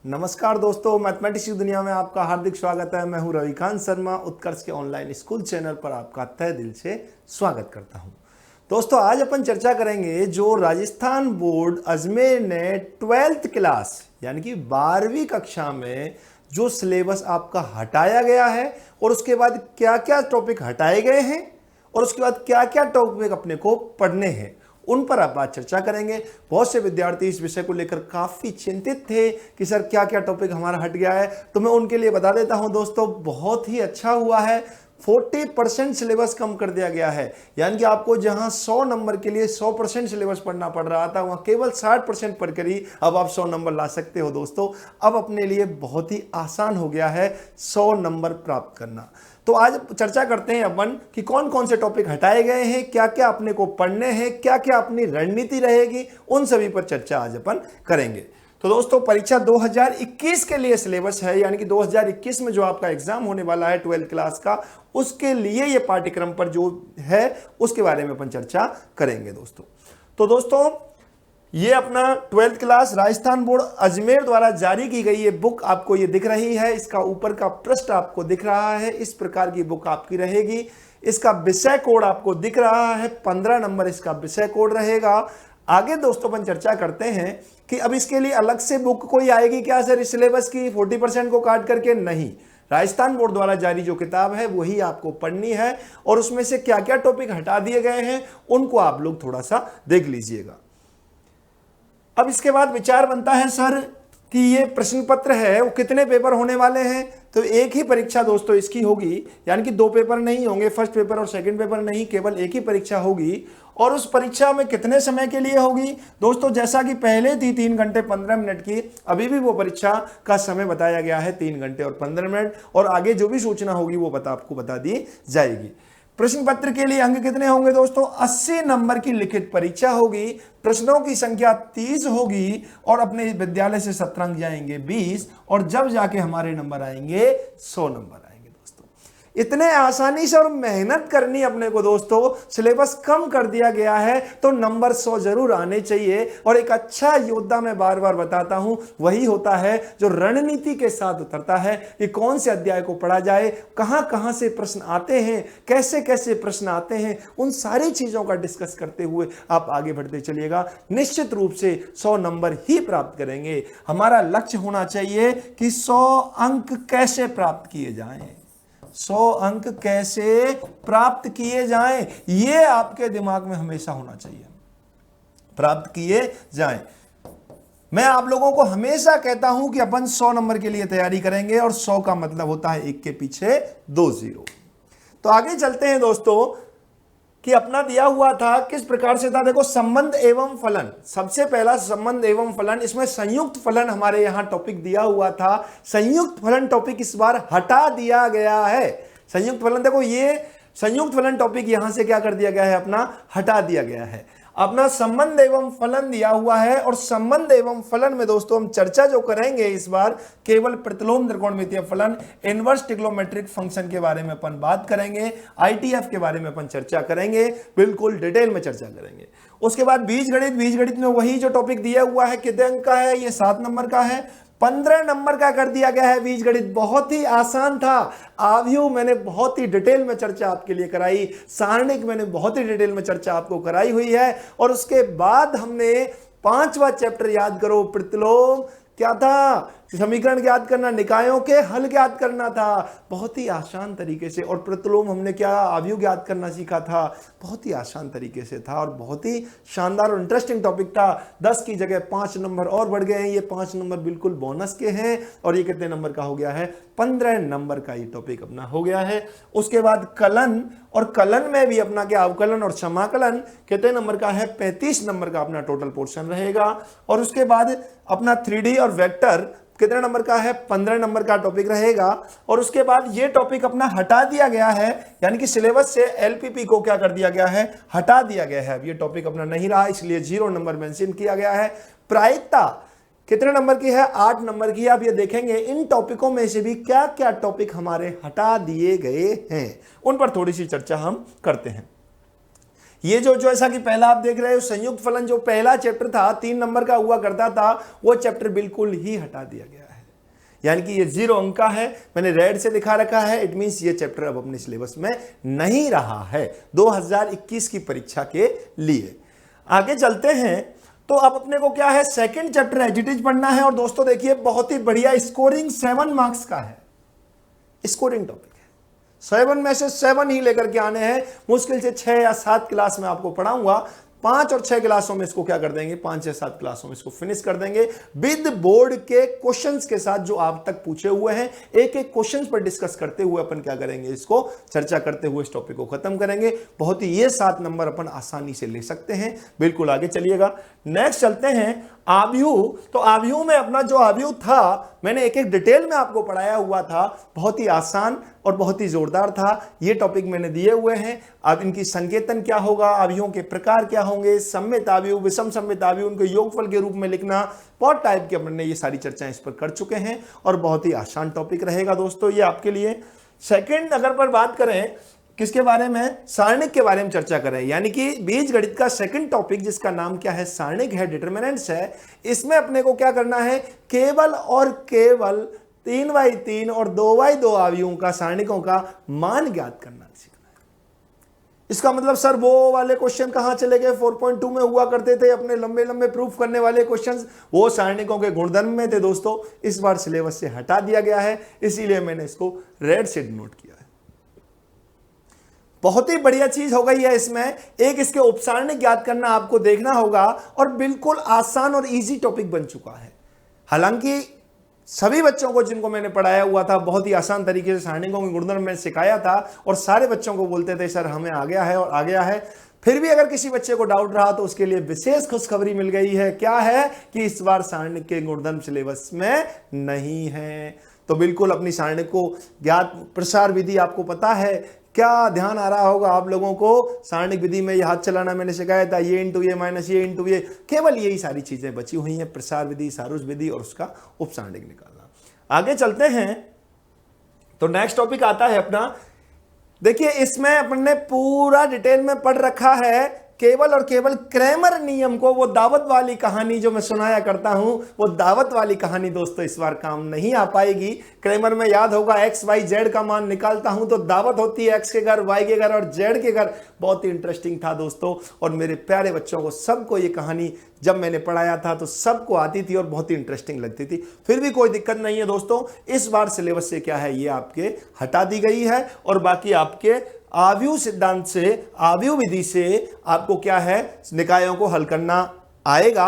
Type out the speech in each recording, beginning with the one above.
नमस्कार दोस्तों, मैथमेटिक्स की दुनिया में आपका हार्दिक स्वागत है। मैं हूं रविकांत शर्मा। उत्कर्ष के ऑनलाइन स्कूल चैनल पर आपका तहे दिल से स्वागत करता हूं। दोस्तों, आज अपन चर्चा करेंगे जो राजस्थान बोर्ड अजमेर ने 12th क्लास यानी कि 12वीं कक्षा में जो सिलेबस आपका हटाया गया है और उसके बाद क्या क्या टॉपिक हटाए गए हैं और उसके बाद क्या क्या टॉपिक अपने को पढ़ने हैं, उन पर आप बात चर्चा करेंगे। बहुत से विद्यार्थी इस विषय को लेकर काफ़ी चिंतित थे कि सर क्या क्या टॉपिक हमारा हट गया है, तो मैं उनके लिए बता देता हूं दोस्तों, बहुत ही अच्छा हुआ है। 40% सिलेबस कम कर दिया गया है, यानी कि आपको जहां 100 नंबर के लिए 100% सिलेबस पढ़ना पड़ रहा था, वहां केवल 60% पढ़कर ही अब आप 100 नंबर ला सकते हो। दोस्तों, अब अपने लिए बहुत ही आसान हो गया है 100 नंबर प्राप्त करना। तो आज चर्चा करते हैं अपन कि कौन कौन से टॉपिक हटाए गए हैं, क्या क्या अपने को पढ़ने हैं, क्या क्या अपनी रणनीति रहेगी, उन सभी पर चर्चा आज अपन करेंगे। तो दोस्तों, परीक्षा 2021 के लिए सिलेबस है, यानी कि 2021 में जो आपका एग्जाम होने वाला है 12th क्लास का, उसके लिए ये पाठ्यक्रम पर जो है उसके बारे में अपन चर्चा करेंगे दोस्तों। तो दोस्तों, ये अपना 12th class Rajasthan board Ajmer द्वारा जारी की गई ये बुक आपको ये दिख रही है। इसका ऊपर का पृष्ठ आपको दिख रहा है, इस प्रकार की बुक आपकी रहेगी। इसका विषय कोड आपको दिख रहा है, 15 नंबर इसका विषय कोड रहेगा। आगे दोस्तों अपन चर्चा करते हैं कि अब इसके लिए अलग से बुक कोई आएगी क्या सर इस सिलेबस की 40% को काट करके? नहीं, राजस्थान बोर्ड द्वारा जारी जो किताब है वही आपको पढ़नी है और उसमें से क्या क्या टॉपिक हटा दिए गए हैं उनको आप लोग थोड़ा सा देख लीजिएगा। अब इसके बाद विचार बनता है सर कि ये प्रश्न पत्र है वो कितने पेपर होने वाले हैं। तो एक ही परीक्षा दोस्तों इसकी होगी, यानी कि 2 पेपर नहीं होंगे, फर्स्ट पेपर और सेकंड पेपर नहीं, केवल एक ही परीक्षा होगी। और उस परीक्षा में कितने समय के लिए होगी दोस्तों? जैसा कि पहले थी 3 घंटे 15 मिनट की, अभी भी वो परीक्षा का समय बताया गया है 3 घंटे और 15 मिनट, और आगे जो भी सूचना होगी वो आपको बता दी जाएगी। प्रश्न पत्र के लिए अंक कितने होंगे दोस्तों? 80 नंबर की लिखित परीक्षा होगी, प्रश्नों की संख्या 30 होगी और अपने विद्यालय से 17 अंक जाएंगे 20, और जब जाके हमारे नंबर आएंगे 100 नंबर आएंगे दोस्तों। इतने आसानी से और मेहनत करनी अपने को दोस्तों, सिलेबस कम कर दिया गया है तो नंबर 100 जरूर आने चाहिए। और एक अच्छा योद्धा, मैं बार बार बताता हूं, वही होता है जो रणनीति के साथ उतरता है कि कौन से अध्याय को पढ़ा जाए, कहां कहां से प्रश्न आते हैं, कैसे कैसे प्रश्न आते हैं, उन सारी चीजों का डिस्कस करते हुए आप आगे बढ़ते चलिएगा। निश्चित रूप से 100 नंबर ही प्राप्त करेंगे। हमारा लक्ष्य होना चाहिए कि 100 अंक कैसे प्राप्त किए जाएं, 100 अंक कैसे प्राप्त किए जाएं, ये आपके दिमाग में हमेशा होना चाहिए। प्राप्त किए जाएं। मैं आप लोगों को हमेशा कहता हूं कि अपन 100 नंबर के लिए तैयारी करेंगे, और 100 का मतलब होता है 1 के पीछे 2 जीरो। तो आगे चलते हैं दोस्तों कि अपना दिया हुआ था किस प्रकार से था। देखो, संबंध एवं फलन, सबसे पहला संबंध एवं फलन, इसमें संयुक्त फलन हमारे यहां टॉपिक दिया हुआ था। संयुक्त फलन टॉपिक इस बार हटा दिया गया है। संयुक्त फलन, देखो ये संयुक्त फलन टॉपिक यहां से क्या कर दिया गया है, अपना हटा दिया गया है। अपना संबंध एवं फलन दिया हुआ है, और संबंध एवं फलन में दोस्तों हम चर्चा जो करेंगे इस बार, केवल प्रतिलोम त्रिकोणमितीय फलन, इनवर्स ट्रिग्नोमेट्रिक फंक्शन के बारे में अपन बात करेंगे, ITF के बारे में अपन चर्चा करेंगे, बिल्कुल डिटेल में चर्चा करेंगे। उसके बाद बीजगणित, बीजगणित में वही जो टॉपिक दिया हुआ है, कितने अंक का है, ये 7 नंबर का है। 15 नंबर का कर दिया गया है बीजगणित। बहुत ही आसान था। आव्यूह मैंने बहुत ही डिटेल में चर्चा आपके लिए कराई, सारणिक मैंने बहुत ही डिटेल में चर्चा आपको कराई हुई है। और उसके बाद हमने 5वां चैप्टर याद करो, प्रतिलोम क्या था, समीकरण ज्ञात करना, निकायों के हल ज्ञात करना था, बहुत ही आसान तरीके से। और प्रतिलोम हमने क्या, आव्यूह ज्ञात करना सीखा था, बहुत ही आसान तरीके से था और बहुत ही शानदार और इंटरेस्टिंग टॉपिक था। 10 की जगह 5 नंबर और बढ़ गए हैं, ये 5 नंबर बिल्कुल बोनस के हैं। और ये कितने नंबर का हो गया है, 15 नंबर का ये टॉपिक अपना हो गया है। उसके बाद कलन, और कलन में भी अपना क्या, अवकलन और समाकलन कितने नंबर का है, 35 नंबर का अपना टोटल पोर्शन रहेगा। और उसके बाद अपना 3D और वेक्टर कितने नंबर का है, 15 नंबर का टॉपिक रहेगा। और उसके बाद ये टॉपिक अपना हटा दिया गया है, यानी कि सिलेबस से LPP को क्या कर दिया गया है, हटा दिया गया है। अब ये टॉपिक अपना नहीं रहा, इसलिए 0 नंबर मेंशन किया गया है। प्रायिकता कितने नंबर की है, 8 नंबर की। आप ये देखेंगे इन टॉपिकों में से भी क्या क्या टॉपिक हमारे हटा दिए गए हैं, उन पर थोड़ी सी चर्चा हम करते हैं। ये जो जैसा कि पहला आप देख रहे हो संयुक्त फलन, जो पहला चैप्टर था 3 नंबर का हुआ करता था, वो चैप्टर बिल्कुल ही हटा दिया गया है। यानी कि ये 0 अंक का है, मैंने रेड से दिखा रखा है। इट मींस ये चैप्टर अब अपने सिलेबस में नहीं रहा है 2021 की परीक्षा के लिए। आगे चलते हैं तो अब अपने को क्या है, सेकंड चैप्टर एजिटिज पढ़ना है। और दोस्तों देखिए बहुत ही बढ़िया स्कोरिंग 7 मार्क्स का है, स्कोरिंग टॉपिक है। 7 में से 7 ही लेकर के आने हैं। मुश्किल से 6 या 7 क्लास में आपको पढ़ाऊंगा। 5 और 6 क्लासों में इसको क्या कर देंगे, 5 या 7 क्लासों में इसको फिनिश कर देंगे विद बोर्ड के क्वेश्चंस के साथ जो आप तक पूछे हुए हैं। एक एक क्वेश्चंस पर डिस्कस करते हुए अपन क्या करेंगे, इसको चर्चा करते हुए इस टॉपिक को खत्म करेंगे। बहुत ही ये 7 नंबर अपन आसानी से ले सकते हैं। बिल्कुल आगे चलिएगा। नेक्स्ट चलते हैं आव्यूह। तो आव्यूह में अपना जो आव्यूह था मैंने एक एक डिटेल में आपको पढ़ाया हुआ था। बहुत ही आसान और बहुत ही जोरदार था। ये टॉपिक मैंने दिए हुए हैं। अब इनकी संकेतन क्या होगा, आव्यूहों के प्रकार क्या होंगे, सम्मित आव्यूह, विषम सम्मित आव्यूह, उनको योगफल के रूप में लिखना, बहुत टाइप के अपने ये सारी चर्चाएं इस पर कर चुके हैं और बहुत ही आसान टॉपिक रहेगा दोस्तों ये आपके लिए। सेकंड अगर पर बात करें किसके बारे में, सारणिक के बारे में चर्चा करें, यानी कि बीज गणित का सेकंड टॉपिक जिसका नाम क्या है, सारणिक है, डिटरमिनेंट्स है। इसमें अपने को क्या करना है, केवल और केवल 3x3 और 2x2 आव्यूहों का, सारणिकों का मान ज्ञात करना सीखना है। इसका मतलब सर वो वाले क्वेश्चन कहां चले गए, 4.2 में हुआ करते थे अपने लंबे लंबे प्रूफ करने वाले क्वेश्चंस, वो सारणिकों के गुणधर्म में थे दोस्तों। इस बार सिलेबस से हटा दिया गया है, इसीलिए मैंने इसको रेड से डिनोट किया है। बहुत ही बढ़िया चीज हो गई है इसमें। एक इसके उपसारणिक ज्ञात करना आपको देखना होगा और बिल्कुल आसान और इजी टॉपिक बन चुका है। हालांकि सभी बच्चों को जिनको मैंने पढ़ाया हुआ था बहुत ही आसान तरीके से सारणिकों के गुणधर्म में सिखाया था और सारे बच्चों को बोलते थे सर हमें आ गया है और आ गया है। फिर भी अगर किसी बच्चे को डाउट रहा तो उसके लिए विशेष खुशखबरी मिल गई है। क्या है कि इस बार सारणिक के गुणधर्म सिलेबस में नहीं है। तो बिल्कुल अपनी सारणिक को ज्ञात प्रसार विधि आपको पता है, क्या ध्यान आ रहा होगा आप लोगों को। सारणिक विधि में ये हाथ चलाना मैंने सिखाया था, ये इंटू ये माइनस ये इंटू ये, केवल यही सारी चीजें बची हुई हैं, प्रसार विधि, सारूज विधि और उसका उपसारणिक निकालना। आगे चलते हैं तो नेक्स्ट टॉपिक आता है अपना। देखिए इसमें अपन ने पूरा डिटेल में पढ़ रखा है केवल और केवल क्रैमर नियम को। वो दावत वाली कहानी जो मैं सुनाया करता हूं, वो दावत वाली कहानी दोस्तों इस बार काम नहीं आ पाएगी। क्रैमर में याद होगा एक्स वाई जेड का मान निकालता हूं तो दावत होती है एक्स के घर, वाई के घर और जेड के घर। बहुत ही इंटरेस्टिंग था दोस्तों और मेरे प्यारे बच्चों को सबको ये कहानी जब मैंने पढ़ाया था तो सबको आती थी और बहुत ही इंटरेस्टिंग लगती थी। फिर भी कोई दिक्कत नहीं है दोस्तों, इस बार सिलेबस से क्या है ये आपके हटा दी गई है और बाकी आपके आव्यूह सिद्धांत से, आव्यूह विधि से आपको क्या है निकायों को हल करना आएगा,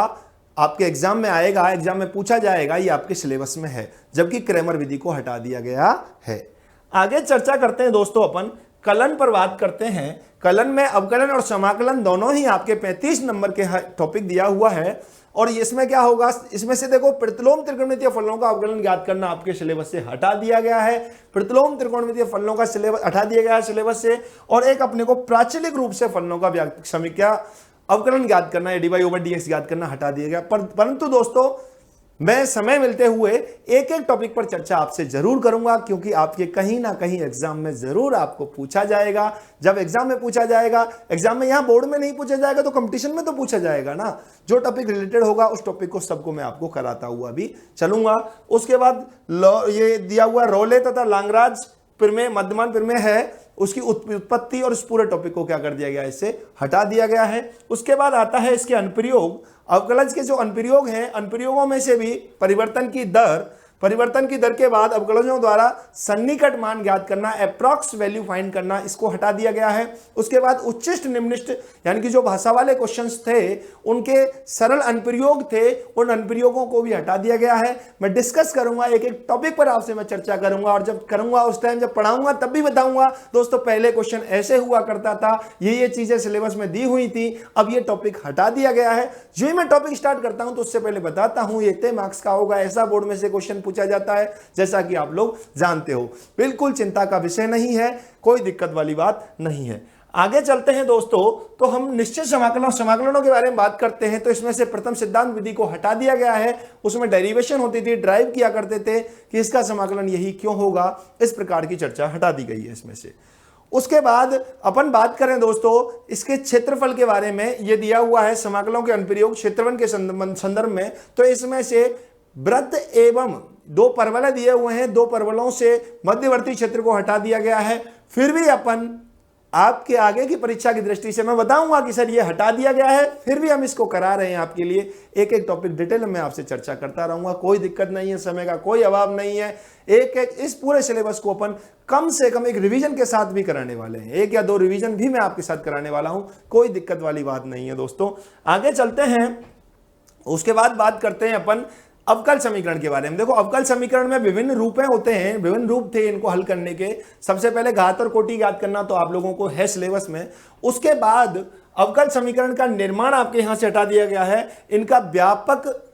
आपके एग्जाम में आएगा, एग्जाम में पूछा जाएगा, ये आपके सिलेबस में है, जबकि क्रैमर विधि को हटा दिया गया है। आगे चर्चा करते हैं दोस्तों अपन कलन पर बात करते हैं। कलन में अवकलन और समाकलन दोनों ही आपके 35 नंबर के टॉपिक दिया हुआ है और इसमें क्या होगा, इसमें से देखो प्रतिलोम त्रिकोणमितीय फलनों का अवकलन ज्ञात करना आपके सिलेबस से हटा दिया गया है। प्रतिलोम त्रिकोणमितीय फलनों का सिलेबस हटा दिया गया है सिलेबस से और एक अपने को प्राचलिक रूप से फलनों का समीक्षा अवकलन ज्ञात करना या dy/dx ज्ञात करना हटा दिया गया। परंतु दोस्तों मैं समय मिलते हुए एक एक टॉपिक पर चर्चा आपसे जरूर करूंगा क्योंकि आपके कहीं ना कहीं एग्जाम में जरूर आपको पूछा जाएगा। जब एग्जाम में पूछा जाएगा, एग्जाम में यहां बोर्ड में नहीं पूछा जाएगा तो कंपटीशन में तो पूछा जाएगा ना। जो टॉपिक रिलेटेड होगा उस टॉपिक को सबको मैं आपको कराता हुआ भी चलूंगा। उसके बाद ये दिया हुआ रोले तथा लांगराज प्रमेय, मध्यमान प्रमेय है, उसकी उत्पत्ति और इस पूरे टॉपिक को क्या कर दिया गया, इससे हटा दिया गया है। उसके बाद आता है इसके अनुप्रयोग। अवकलज के जो अनुप्रयोग हैं, अनुप्रयोगों में से भी परिवर्तन की दर के बाद अवकलजों द्वारा सन्निकट मान ज्ञात करना, अप्रॉक्स वैल्यू फाइंड करना, इसको हटा दिया गया है। उसके बाद उच्चिष्ट निम्निष्ट यानी कि जो भाषा वाले क्वेश्चंस थे उनके सरल अनुप्रयोग थे, उन अनुप्रयोगों को भी हटा दिया गया है। मैं डिस्कस करूंगा, एक एक टॉपिक पर आपसे मैं चर्चा करूंगा और जब करूंगा उस टाइम जब पढ़ाऊंगा तब भी बताऊंगा दोस्तों पहले क्वेश्चन ऐसे हुआ करता था, ये चीजें सिलेबस में दी हुई थी, अब ये टॉपिक हटा दिया गया है। जो ही मैं टॉपिक स्टार्ट करता हूं तो उससे पहले बताता हूं ये इतने मार्क्स का होगा, ऐसा बोर्ड में से क्वेश्चन पूछा जाता है, जैसा कि आप लोग जानते हो। बिल्कुल चिंता का विषय नहीं है, कोई दिक्कत वाली बात नहीं है। आगे चलते हैं दोस्तों, तो हम निश्चित समाकलनों के बारे में बात करते हैं। तो इसमें से प्रथम सिद्धांत विधि को हटा दिया गया है, उसमें डेरिवेशन होती थी, ड्राइव किया करते थे कि इसका समाकलन यही क्यों होगा, इस प्रकार की चर्चा हटा दी गई है इसमें से। उसके बाद अपन बात करें दोस्तों इसके क्षेत्रफल के बारे में, यह दिया हुआ है समाकलों के अनुप्रयोग क्षेत्रफल के संदर्भ में। तो इसमें से वृत्त एवं दो परवल दिए हुए हैं, दो परवलों से मध्यवर्ती क्षेत्र को हटा दिया गया है। फिर भी अपन आपके आगे की परीक्षा की दृष्टि से मैं बताऊंगा कि सर ये हटा दिया गया है, फिर भी हम इसको करा रहे हैं आपके लिए। एक एक टॉपिक डिटेल में आपसे चर्चा करता रहूंगा, कोई दिक्कत नहीं है, समय का कोई अभाव नहीं है। एक एक इस पूरे सिलेबस को अपन कम से कम एक रिवीजन के साथ भी कराने वाले हैं, 1 या 2 रिवीजन भी मैं आपके साथ कराने वाला हूं, कोई दिक्कत वाली बात नहीं है दोस्तों। आगे चलते हैं, उसके बाद बात करते हैं अपन अवकल समीकरण के बारे में। देखो, अवकल समीकरण में विभिन्न रूपें होते हैं, विभिन्न रूप थे इनको हल करने के। सबसे पहले घात और कोटि याद करना तो आप लोगों को है सिलेबस में। उसके बाद अवकल समीकरण का निर्माण आपके यहां से हटा दिया गया है, इनका व्यापक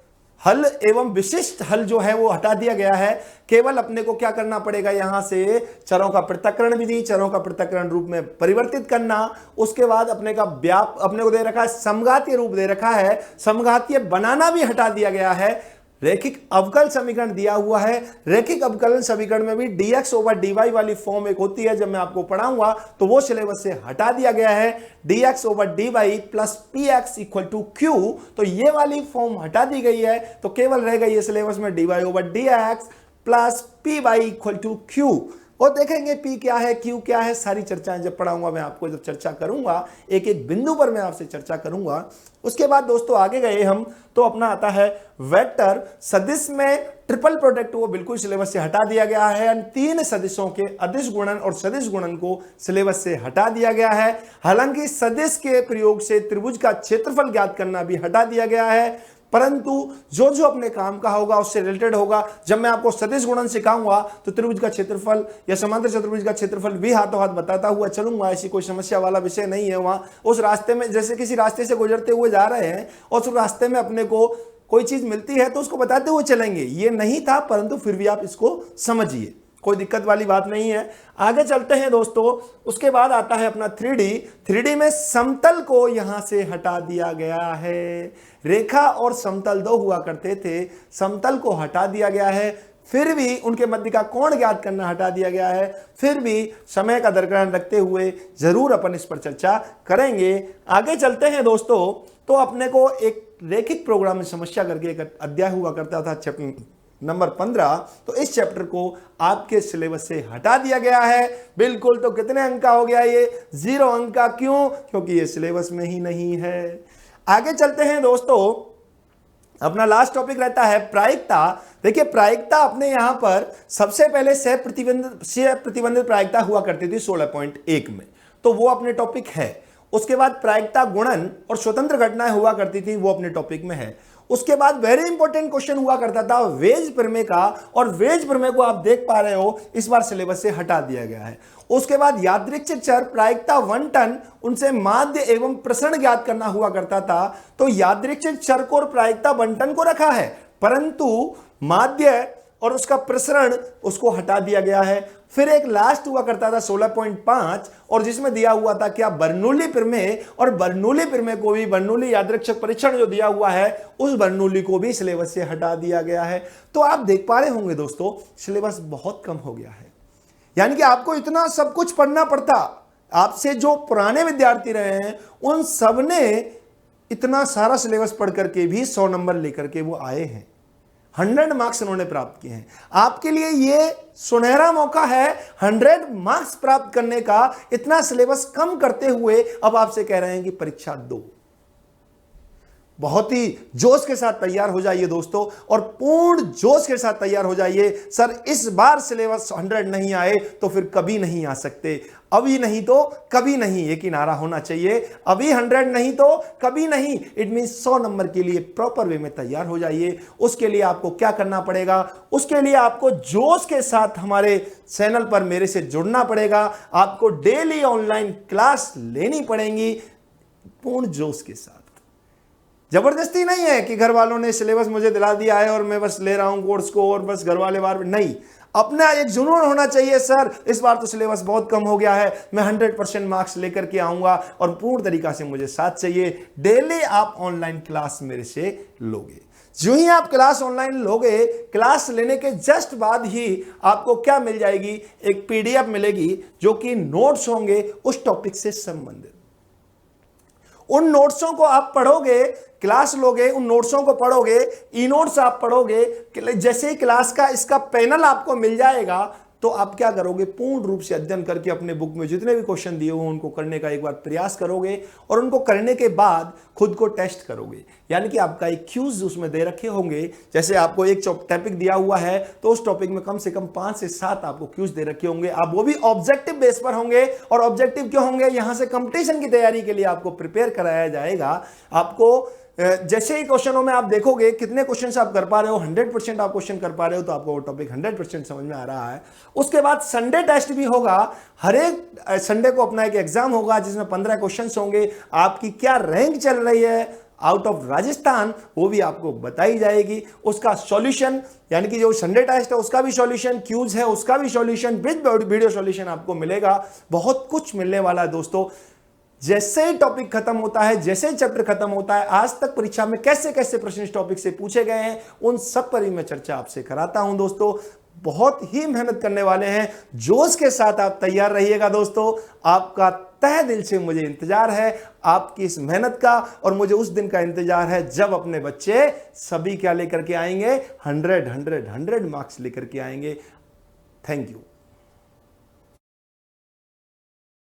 हल एवं विशिष्ट हल जो है वो हटा दिया गया है। केवल अपने को क्या करना पड़ेगा, यहां से चरों का पृथक्करण विधि, चरों का पृथक्करण रूप में परिवर्तित करना। उसके बाद अपने को दे रखा है समघातीय रूप दे रखा है, समघातीय बनाना भी हटा दिया गया है। रैखिक अवकल समीकरण दिया हुआ है, रैखिक अवकलन समीकरण में भी dx ओवर dy वाली फॉर्म एक होती है, जब मैं आपको पढ़ाऊंगा तो वो सिलेबस से हटा दिया गया है। dx over dy plus px equal to q, तो ये वाली फॉर्म हटा दी गई है, तो केवल रह गई है सिलेबस में dy over dx plus py equal to q। और देखेंगे P क्या है, Q क्या है, सारी चर्चाएं जब पढ़ाऊंगा मैं आपको, जब चर्चा करूंगा एक एक बिंदु पर मैं आपसे चर्चा करूंगा। उसके बाद दोस्तों आगे गए हम तो अपना आता है वेक्टर सदिश में ट्रिपल प्रोडक्ट, वो बिल्कुल सिलेबस से हटा दिया गया है। 3 सदिशों के अदिश गुणन और सदिश गुणन को सिलेबस से हटा दिया गया है। हालांकि सदिश के प्रयोग से त्रिभुज का क्षेत्रफल ज्ञात करना भी हटा दिया गया है, परंतु जो जो अपने काम का होगा उससे रिलेटेड होगा। जब मैं आपको सदिश गुणन सिखाऊंगा तो त्रिभुज का क्षेत्रफल या समांतर चतुर्भुज का क्षेत्रफल भी हाथों हाथ बताता हुआ चलूंगा, ऐसी कोई समस्या वाला विषय नहीं है। वहां उस रास्ते में, जैसे किसी रास्ते से गुजरते हुए जा रहे हैं और उस रास्ते में अपने को कोई चीज मिलती है तो उसको बताते हुए चलेंगे, ये नहीं था, परंतु फिर भी आप इसको समझिए, कोई दिक्कत वाली बात नहीं है। आगे चलते हैं दोस्तों, उसके बाद आता है अपना 3D में समतल को यहां से हटा दिया गया है। रेखा और समतल दो हुआ करते थे, समतल को हटा दिया गया है। फिर भी उनके मध्य का कोण ज्ञात करना हटा दिया गया है। फिर भी समय का दरकिनार रखते हुए जरूर अपन इस पर चर्चा करेंगे। आगे चलते हैं दोस्तों, तो अपने को एक रैखिक प्रोग्राम में समस्या करके एक अध्याय हुआ करता था चैप्टर नंबर 15, तो इस चैप्टर को आपके सिलेबस से हटा दिया गया है बिल्कुल। तो कितने अंक का हो गया ये? 0 अंक का। क्यों? क्योंकि ये सिलेबस में ही नहीं है। आगे चलते हैं दोस्तों, अपना लास्ट टॉपिक रहता है प्रायिकता। देखिए, प्रायिकता अपने यहां पर सबसे पहले सह प्रतिबंधित प्रायिकता हुआ करती थी 16.1 में, तो वो अपने टॉपिक है। उसके बाद प्रायिकता गुणन और स्वतंत्र घटनाएं हुआ करती थी, वो अपने टॉपिक में है। उसके बाद वेरी इंपॉर्टेंट क्वेश्चन हुआ करता था वेज प्रमेय का, और वेज प्रमेय को आप देख पा रहे हो इस बार सिलेबस से हटा दिया गया है। उसके बाद यादृच्छिक चर प्रायिकता बंटन, उनसे माध्य एवं प्रसरण ज्ञात करना हुआ करता था, तो यादृच्छिक चर को और प्रायिकता बंटन को रखा है, परंतु माध्य और उसका प्रसरण उसको हटा दिया गया है। फिर एक लास्ट हुआ करता था 16.5, और जिसमें दिया हुआ था क्या? बर्नौली प्रमेय, और बर्नौली प्रमेय को भी, बर्नौली यादृच्छिक परीक्षण जो दिया हुआ है उस बर्नौली को भी सिलेबस से हटा दिया गया है। तो आप देख पा रहे होंगे दोस्तों, सिलेबस बहुत कम हो गया है, यानी कि आपको इतना सब कुछ पढ़ना पड़ता। आपसे जो पुराने विद्यार्थी रहे हैं उन सब ने इतना सारा सिलेबस पढ़ करके भी 100 नंबर लेकर के वो आए हैं, 100 मार्क्स उन्होंने प्राप्त किए हैं। आपके लिए ये सुनहरा मौका है 100 मार्क्स प्राप्त करने का। इतना सिलेबस कम करते हुए अब आपसे कह रहे हैं कि परीक्षा दो। बहुत ही जोश के साथ तैयार हो जाइए दोस्तों, और पूर्ण जोश के साथ तैयार हो जाइए। सर इस बार सिलेबस 100 नहीं आए तो फिर कभी नहीं आ सकते, अभी नहीं तो कभी नहीं, एक ही नारा होना चाहिए, अभी 100 नहीं तो कभी नहीं। इट मींस 100 नंबर के लिए प्रॉपर वे में तैयार हो जाइए। उसके लिए आपको क्या करना पड़ेगा? उसके लिए आपको जोश के साथ हमारे चैनल पर मेरे से जुड़ना पड़ेगा। आपको डेली ऑनलाइन क्लास लेनी पड़ेगी पूर्ण जोश के साथ। जबरदस्ती नहीं है कि घर वालों ने सिलेबस मुझे दिला दिया है और मैं बस ले रहा हूं कोर्स को और बस घर वाले बार नहीं, अपना एक जुनून होना चाहिए। सर इस बार तो सिलेबस बहुत कम हो गया है, मैं 100% मार्क्स लेकर के आऊंगा और पूर्ण तरीका से मुझे साथ चाहिए। डेली आप ऑनलाइन क्लास मेरे से लोगे। जो ही आप क्लास ऑनलाइन लोगे, क्लास लेने के जस्ट बाद ही आपको क्या मिल जाएगी? एक PDF मिलेगी जो कि नोट्स होंगे उस टॉपिक से संबंधित। उन नोट्सों को आप पढ़ोगे, क्लास लोगे, उन नोट्सों को पढ़ोगे, ई नोट्स आप पढ़ोगे, जैसे ही क्लास का इसका पैनल आपको मिल जाएगा तो आप क्या करोगे, पूर्ण रूप से अध्ययन करके अपने बुक में जितने भी क्वेश्चन दिए हुए उनको करने का एक बार प्रयास करोगे और उनको करने के बाद खुद को टेस्ट करोगे। यानी कि आपका एक क्यूज उसमें दे रखे होंगे, जैसे आपको एक टॉपिक दिया हुआ है तो उस टॉपिक में कम से कम 5 से 7 आपको क्यूज दे रखे होंगे। आप वो भी ऑब्जेक्टिव बेस पर होंगे। और ऑब्जेक्टिव क्यों होंगे, यहां से कंपटीशन की तैयारी के लिए आपको प्रिपेयर कराया जाएगा। आपको जैसे ही क्वेश्चनों में आप देखोगे कितने क्वेश्चन आप कर पा रहे हो, 100% आप क्वेश्चन कर पा रहे हो तो आपको वो टॉपिक 100% समझ में आ रहा है। उसके बाद संडे टेस्ट भी होगा, हर एक संडे को अपना एक एग्जाम होगा जिसमें 15 क्वेश्चन होंगे। आपकी क्या रैंक चल रही है आउट ऑफ राजस्थान वो भी आपको बताई जाएगी। उसका सॉल्यूशन यानी कि जो संडे टेस्ट है उसका भी सॉल्यूशन, क्यूज है उसका भी सॉल्यूशन, ब्रिज वीडियो सॉल्यूशन आपको मिलेगा। बहुत कुछ मिलने वाला है दोस्तों। जैसे ही टॉपिक खत्म होता है, जैसे ही चैप्टर खत्म होता है, आज तक परीक्षा में कैसे कैसे प्रश्न इस टॉपिक से पूछे गए हैं उन सब पर ही मैं चर्चा आपसे कराता हूं दोस्तों। बहुत ही मेहनत करने वाले हैं, जोश के साथ आप तैयार रहिएगा दोस्तों। आपका तहे दिल से मुझे इंतजार है आपकी इस मेहनत का, और मुझे उस दिन का इंतजार है जब अपने बच्चे सभी क्या लेकर के आएंगे, 100 मार्क्स लेकर के आएंगे। Thank you.